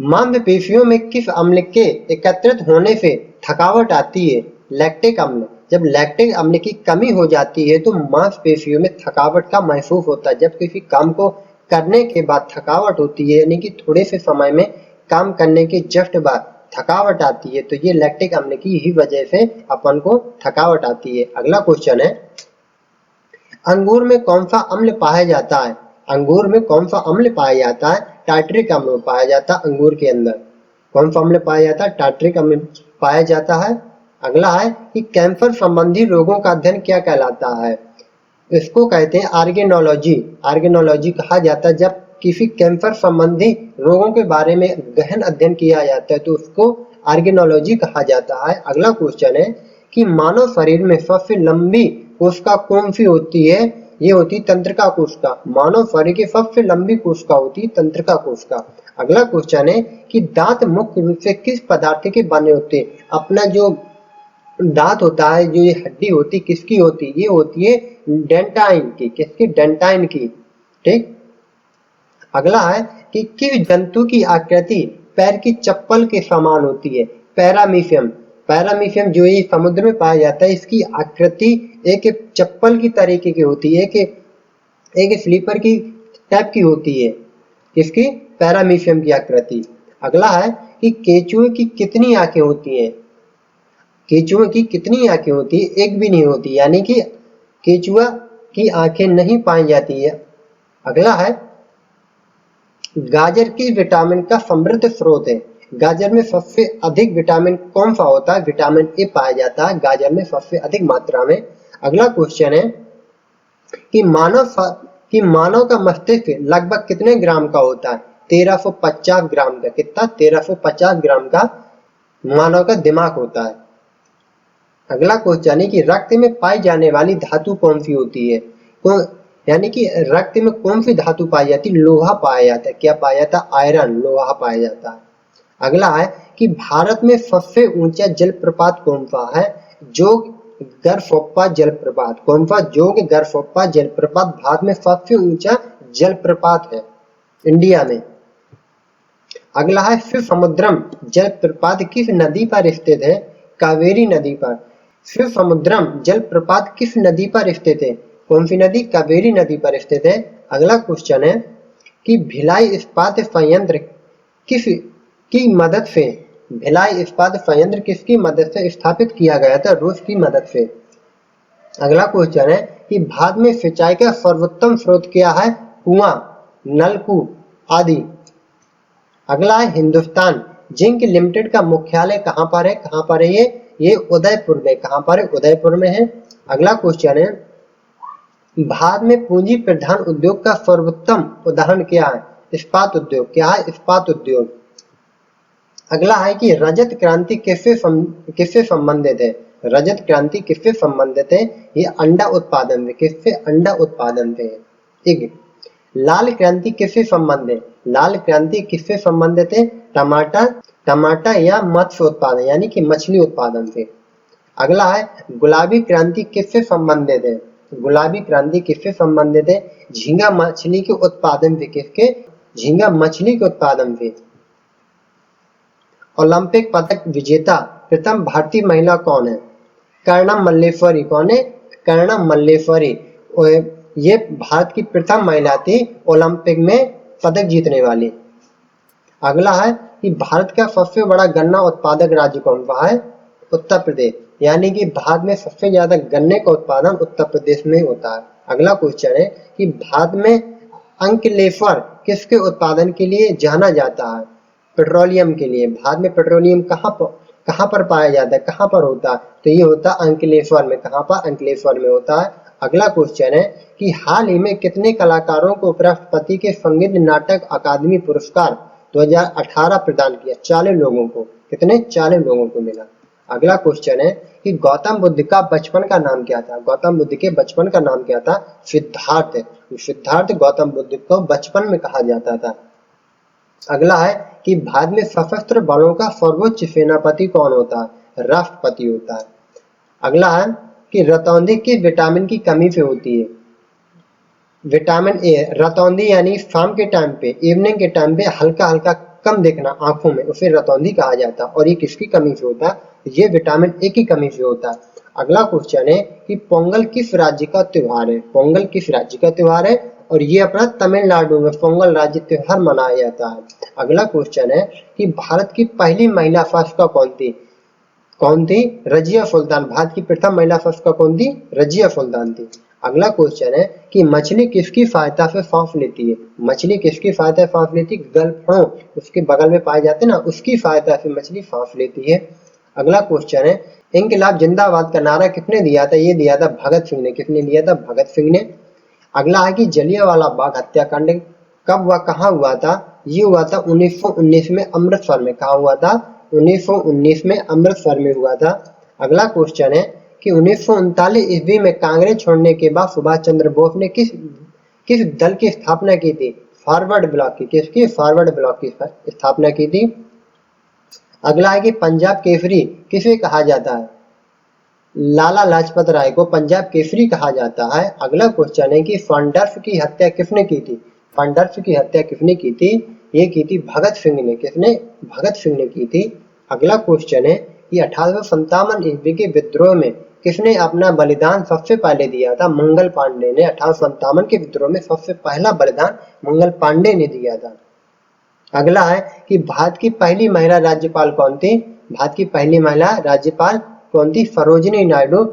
मांसपेशियों में किस अम्ल के एकत्रित होने से थकावट आती है? लैक्टिक अम्ल। जब लैक्टिक अम्ल की कमी हो जाती है तो मांसपेशियों में थकावट का महसूस होता है। जब किसी काम को करने के बाद थकावट होती है, यानी कि थोड़े से समय में काम करने के जस्ट बाद थकावट आती है, तो ये लैक्टिक अम्ल की ही वजह से अपन को थकावट आती है। अगला क्वेश्चन है, अंगूर में कौन सा अम्ल पाया जाता है? अंगूर में कौन सा अम्ल पाया जाता है? टार्ट्रिक अम्ल पाया जाता है अंगूर के अंदर। कौन सा अम्ल पाया जाता है? टार्ट्रिक अम्ल पाया जाता है। अगला है कि कैंसर संबंधी रोगों का अध्ययन क्या कहलाता है? इसको कहते हैं आर्गेनोलॉजी। आर्गेनोलॉजी कहा जाता है जब किसी कैंसर संबंधी रोगों के बारे में गहन अध्ययन किया जाता है तो उसको आर्गेनोलॉजी कहा जाता है। अगला क्वेश्चन है कि मानव शरीर में सबसे लंबी कोशिका कौन सी होती है? ये होती है तंत्रिका कोशिका। मानव शरीर की सबसे लंबी कोशिका होती है तंत्रिका कोशिका। अगला क्वेश्चन है कि दांत मुख्य रूप से किस पदार्थ के बने होते हैं? अपना जो दांत होता है, जो ये हड्डी होती, किसकी होती है? ये होती है डेंटाइन की। किसकी? डेंटाइन की। ठीक। अगला है कि किस जंतु की आकृति पैर की चप्पल के समान होती है? पैरामीशियम। पैरामीशियम जो ये समुद्र में पाया जाता है, इसकी आकृति एक चप्पल की तरीके की होती है, एक स्लीपर की टाइप की होती है। किसकी? पैरामीशियम की आकृति। अगला है कि केंचुए की कितनी आंखें होती हैं? केंचुए की कितनी आंखें होती है? एक भी नहीं होती, यानी कि केंचुआ की आंखें नहीं पाई जाती है। अगला है, गाजर किस विटामिन का समृद्ध स्रोत है? गाजर में सबसे अधिक विटामिन कौन सा होता है? विटामिन ए पाया जाता है गाजर में सबसे अधिक मात्रा में। अगला क्वेश्चन है कि मानव का मस्तिष्क लगभग कितने ग्राम का होता है? 1350 ग्राम का। कितना? 1350 ग्राम का मानव का दिमाग होता है। अगला क्वेश्चन है कि रक्त में पाई जाने वाली धातु कौन सी होती है? यानी कि रक्त में कौन सी धातु पाई जाती है? लोहा पाया जाता है। क्या पाया जाता है? आयरन, लोहा पाया जाता है। अगला है कि भारत में सबसे ऊंचा जलप्रपात कौन सा है? जोग गरफोप्पा जलप्रपात। कौन सा? जोग गरफोप्पा जलप्रपात भारत में सबसे ऊंचा जलप्रपात है इंडिया में। अगला है, शिव समुद्रम जलप्रपात किस नदी पर स्थित है? कावेरी नदी पर। शिव समुद्रम जलप्रपात किस नदी पर स्थित है? कौन सी नदी? कावेरी नदी पर स्थित है। अगला क्वेश्चन है कि भिलाई इस्पात संयंत्र किसकी मदद से भिलाई इस्पात संयंत्र किसकी मदद से स्थापित किया गया था? रूस की मदद से। अगला क्वेश्चन है कि भारत में सिंचाई का सर्वोत्तम स्रोत क्या है? कुआं, नलकूप आदि। अगला है, हिंदुस्तान जिंक लिमिटेड का मुख्यालय कहां पर है? कहां पर है ये उदयपुर में। कहां पर है? उदयपुर में है। अगला क्वेश्चन है, भारत में पूंजी प्रधान उद्योग का सर्वोत्तम उदाहरण क्या है? इस्पात उद्योग। क्या है? इस्पात उद्योग। अगला है कि रजत क्रांति किससे संबंधित है? रजत क्रांति किससे संबंधित है? ये अंडा उत्पादन से। किससे? अंडा उत्पादन से। ठीक। लाल क्रांति किससे संबंधित है? लाल क्रांति किससे संबंधित है? टमाटर या मत्स्य उत्पादन, यानी कि मछली उत्पादन से। अगला है, गुलाबी क्रांति किससे संबंधित है? गुलाबी क्रांति किससे संबंधित है? झींगा मछली के उत्पादन से। किसके? झींगा मछली के उत्पादन से। ओलंपिक पदक विजेता प्रथम भारतीय महिला कौन है? कर्णम मल्लेश्वरी। कौन है? कर्णम मल्लेश्वरी। ये भारत की प्रथम महिला थी ओलंपिक में पदक जीतने वाली। अगला है कि भारत का सबसे बड़ा गन्ना उत्पादक राज्य कौन सा है? उत्तर प्रदेश। यानी कि भारत में सबसे ज्यादा गन्ने का उत्पादन उत्तर प्रदेश में होता है। अगला क्वेश्चन है कि भारत में अंकलेश्वर किसके उत्पादन के लिए जाना जाता है? पेट्रोलियम के लिए। भारत में पेट्रोलियम कहां पर पाया जाता है? कहां पर होता है? तो ये होता है अंकलेश्वर में। कहां पर? अंकलेश्वर में होता है। अगला क्वेश्चन है कि हाल ही में कितने कलाकारों को उपराष्ट्रपति के संगीत नाटक अकादमी पुरस्कार 2018 प्रदान किया? 40 लोगों को। कितने? 40 लोगों को मिला। अगला क्वेश्चन है कि गौतम बुद्ध का बचपन का नाम क्या था? गौतम बुद्ध के बचपन का नाम क्या था? सिद्धार्थ। सिद्धार्थ गौतम बुद्ध को बचपन में कहा जाता था। अगला है कि भारत में सशस्त्र बलों का सर्वोच्च सेनापति कौन होता है? राष्ट्रपति होता है। अगला है कि रतौंधी किस विटामिन की कमी से होती है? Vitamin A. रतौंधी यानी शाम के टाइम पे, इवनिंग के टाइम पे हल्का हल्का कम देखना आंखों में, उसे रतौंधी कहा जाता है। और ये किसकी कमी से होता है? ये विटामिन ए की कमी से होता है। अगला क्वेश्चन है कि पोंगल किस राज्य का त्योहार है? पोंगल किस राज्य का त्योहार है? और ये अपना तमिलनाडु में पोंगल राज्य त्योहार मनाया जाता है। अगला क्वेश्चन है कि भारत की पहली महिला शासिका कौन थी? कौन थी? रजिया सुल्तान। भारत की प्रथम महिला शासिका कौन थी? रजिया सुल्तान थी। अगला क्वेश्चन है कि मछली किसकी सहायता से सांस लेती है? मछली किसकी सहायता से सांस लेती है? गलफड़ों, उसके बगल में पाए जाते हैं ना, उसकी सहायता से मछली सांस लेती है। अगला क्वेश्चन है इंकलाब जिंदाबाद का नारा किसने दिया था? ये दिया था भगत सिंह ने। किसने दिया था? भगत सिंह ने। अगला है कि जलियांवाला बाग हत्याकांड कब व कहाँ हुआ था? ये हुआ था 1919 में अमृतसर में। कहाँ हुआ था? 1919 में अमृतसर में हुआ था। अगला क्वेश्चन है कि 1939 ईस्वी में कांग्रेस छोड़ने के बाद सुभाष चंद्र बोस ने किस किस दल की स्थापना की थी? फॉरवर्ड ब्लॉक की। किसकी? फॉरवर्ड ब्लॉक की स्थापना की थी। अगला है कि पंजाब केसरी किसे कहा जाता है? लाला लाजपत राय को पंजाब केसरी कहा जाता है। अगला क्वेश्चन है कि फॉन्डर्स की हत्या किसने की थी? फॉन्डर्स की हत्या किसने की थी? ये की थी भगत सिंह ने। किसने? भगत सिंह ने की थी। अगला क्वेश्चन है कि 1857 ईस्वी के विद्रोह में किसने अपना बलिदान सबसे पहले दिया था? मंगल पांडे ने। 1857 के विद्रोह में सबसे पहला बलिदान मंगल पांडे ने दिया था। अगला है कि भारत की पहली महिला राज्यपाल कौन थी? भारत की पहली महिला राज्यपाल कौन थी? सरोजिनी नायडू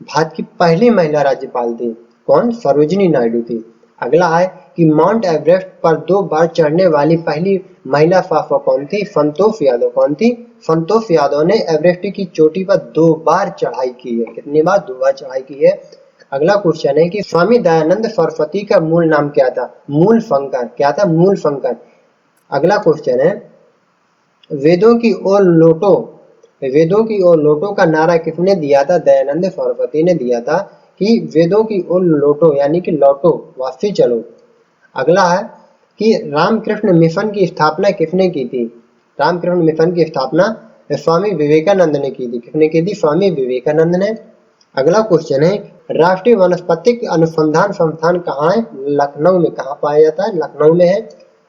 भारत की पहली महिला राज्यपाल थी। कौन? सरोजिनी नायडू थी। अगला है कि माउंट एवरेस्ट पर 2 बार चढ़ने वाली पहली महिला शासक कौन थी? संतोष यादव। कौन थी? संतोष यादव ने एवरेस्ट की चोटी पर 2 बार चढ़ाई की है। कितनी बार? 2 बार चढ़ाई की है। अगला क्वेश्चन है कि स्वामी दयानंद सरस्वती का मूल नाम क्या था? मूल शंकर। क्या था? मूल शंकर। अगला क्वेश्चन है वेदों की ओर लौटो, वेदों की ओर लौटो का नारा किसने दिया था? दयानंद सरस्वती ने दिया था कि वेदों की ओर लौटो, यानी कि लौटो, वापसी चलो। अगला है कि रामकृष्ण मिशन की स्थापना किसने की थी? रामकृष्ण मिशन की स्थापना स्वामी विवेकानंद ने की थी। किसने की थी? स्वामी विवेकानंद ने। अगला क्वेश्चन है राष्ट्रीय वनस्पतिक अनुसंधान संस्थान कहाँ है? लखनऊ में। कहाँ पाया जाता है? लखनऊ में है।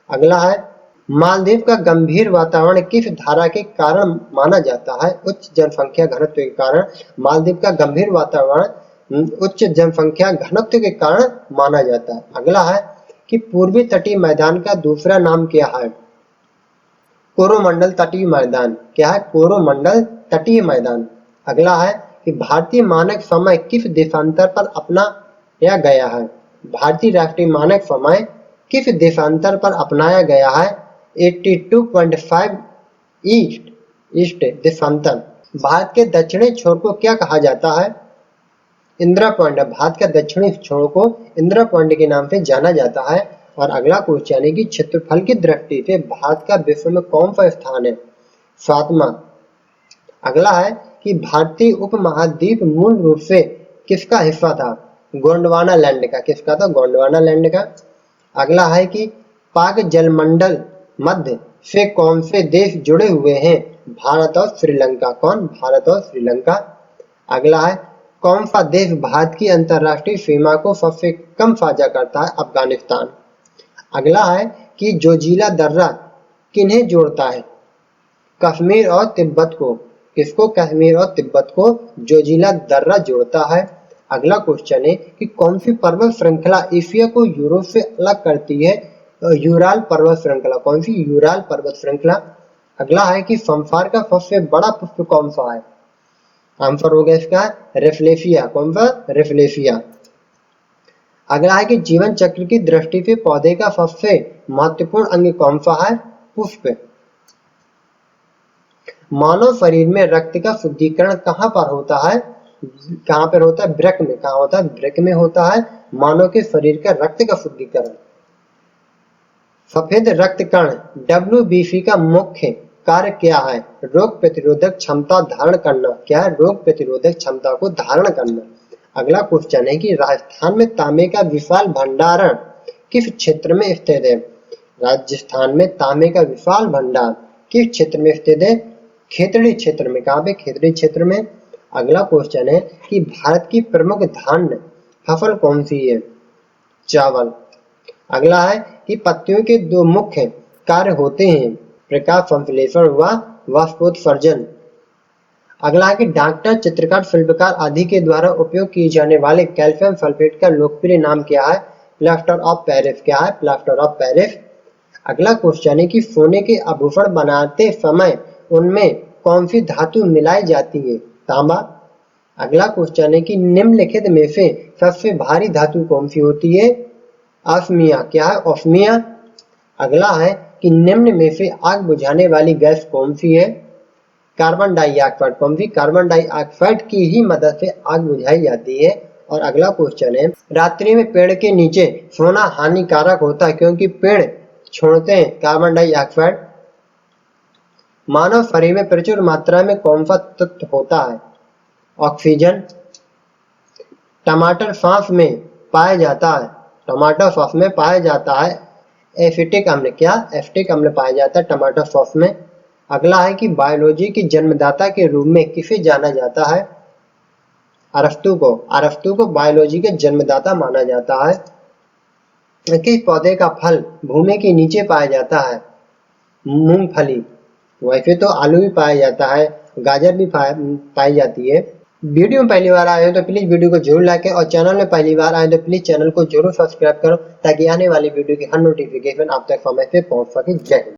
अगला है मालदीव का गंभीर वातावरण किस धारा के कारण माना जाता है? उच्च जनसंख्या घनत्व के कारण मालदीव का गंभीर वातावरण उच्च जनसंख्या घनत्व के कारण माना जाता है। अगला है कि पूर्वी तटीय मैदान का दूसरा नाम क्या है? कोरोमंडल तटीय मैदान। क्या है? कोरोमंडल तटीय मैदान। अगला है कि भारतीय मानक समय किस देशांतर पर अपनाया गया है? भारतीय राष्ट्रीय मानक समय किस देशांतर पर अपनाया गया है? 82.5 ईस्ट देशांतर। भारत के दक्षिणी छोर को क्या कहा जाता है? इंदिरा पॉइंट। भारत का दक्षिणी छोर को इंदिरा पॉइंट के नाम से जाना जाता है। और अगला क्वेश्चन है कि क्षेत्रफल की दृष्टि से भारत का विश्व में कौन सा स्थान है? 7वां। अगला है कि भारतीय उपमहाद्वीप मूल रूप से किसका हिस्सा था? गोंडवाना लैंड का। किसका था? गोंडवाना लैंड का। अगला है कि पाक जलमंडल मध्य से कौन से देश जुड़े हुए हैं? भारत और श्रीलंका। कौन? भारत और श्रीलंका। अगला है कौन सा देश भारत की अंतरराष्ट्रीय सीमा को सबसे कम साझा करता है? अफगानिस्तान। अगला है कि जोजिला दर्रा किन्हें जोड़ता है? कश्मीर और तिब्बत को। किसको? कश्मीर और तिब्बत को जोजिला दर्रा जोड़ता है। अगला क्वेश्चन है कि कौन सी पर्वत श्रृंखला एशिया को यूरोप से अलग करती है? यूराल पर्वत श्रृंखला। कौन सी? यूराल पर्वत श्रृंखला। अगला है कि संसार का सबसे बड़ा पुष्प कौन सा है? आंसर हो गया इसका रेफलेशिया। कौन सा? रेफलेशिया। अगला है कि जीवन चक्र की दृष्टि से पौधे का सबसे महत्वपूर्ण अंग कौन सा है? पुष्प। मानव शरीर में रक्त का शुद्धिकरण कहाँ पर होता है? कहाँ पर होता है? वृक्क में। कहाँ होता है? वृक्क में होता है मानव के शरीर का रक्त का शुद्धिकरण। सफेद रक्त कण WBC का मुख्य कार्य क्या है? रोग प्रतिरोधक क्षमता धारण करना। क्या है? रोग प्रतिरोधक क्षमता को धारण करना। अगला क्वेश्चन है कि राजस्थान में तांबे का विशाल भंडारण किस क्षेत्र में स्थित है? राजस्थान में तांबे का विशाल भंडार किस क्षेत्र में स्थित है? खेतड़ी क्षेत्र में। कहाँ पे? खेतड़ी क्षेत्र में। अगला क्वेश्चन है कि भारत की प्रमुख धान्य फसल कौन सी है? चावल। अगला है कि पत्तियों के 2 मुख्य कार्य होते हैं। प्रकाश संश्लेषण व वाष्पोत्सर्जन। अगला है कि डॉक्टर, चित्रकार, शिल्पकार आदि के द्वारा उपयोग किए जाने वाले कैल्शियम सल्फेट का लोकप्रिय नाम क्या है? Plaster of Paris. क्या है? Plaster of Paris. अगला क्वेश्चन है कि सोने के आभूषण बनाते समय उनमें कौन सी धातु मिलाई जाती है? तांबा। अगला क्वेश्चन है कि निम्नलिखित में से सबसे भारी धातु कौन सी होती है? ऑस्मिया। क्या है? ऑस्मिया। अगला है कि निम्न में से आग बुझाने वाली गैस कौन सी है? Carbon dioxide. कौन सी? कार्बन डाइऑक्साइड की ही मदद से आग बुझाई जाती है। और अगला क्वेश्चन है, रात्रि में पेड़ के नीचे सोना हानिकारक होता है क्योंकि पेड़ छोड़ते हैं कार्बन डाइऑक्साइड। मानव शरीर में प्रचुर मात्रा में कौन सा तत्व होता है? ऑक्सीजन। टमाटर सॉस में पाया जाता है, टमाटर सॉस में पाया जाता है एसिटिक अम्ल। क्या? एसिटिक अम्ल पाया जाता है टमाटर सॉस में। अगला है कि बायोलॉजी की जन्मदाता के रूप में किसे जाना जाता है? अरस्तु को। अरस्तु को बायोलॉजी के जन्मदाता माना जाता है। किस पौधे का फल भूमि के नीचे पाया जाता है? मूंगफली। वैसे तो आलू भी पाया जाता है, गाजर भी पाई जाती है। वीडियो में पहली बार आए हो तो प्लीज वीडियो को जरूर लाइक करें और चैनल में पहली बार आए तो प्लीज चैनल को जरूर सब्सक्राइब करो ताकि आने वाली वीडियो की हर नोटिफिकेशन आप तक समय से पहुंच सके। जय हिंद।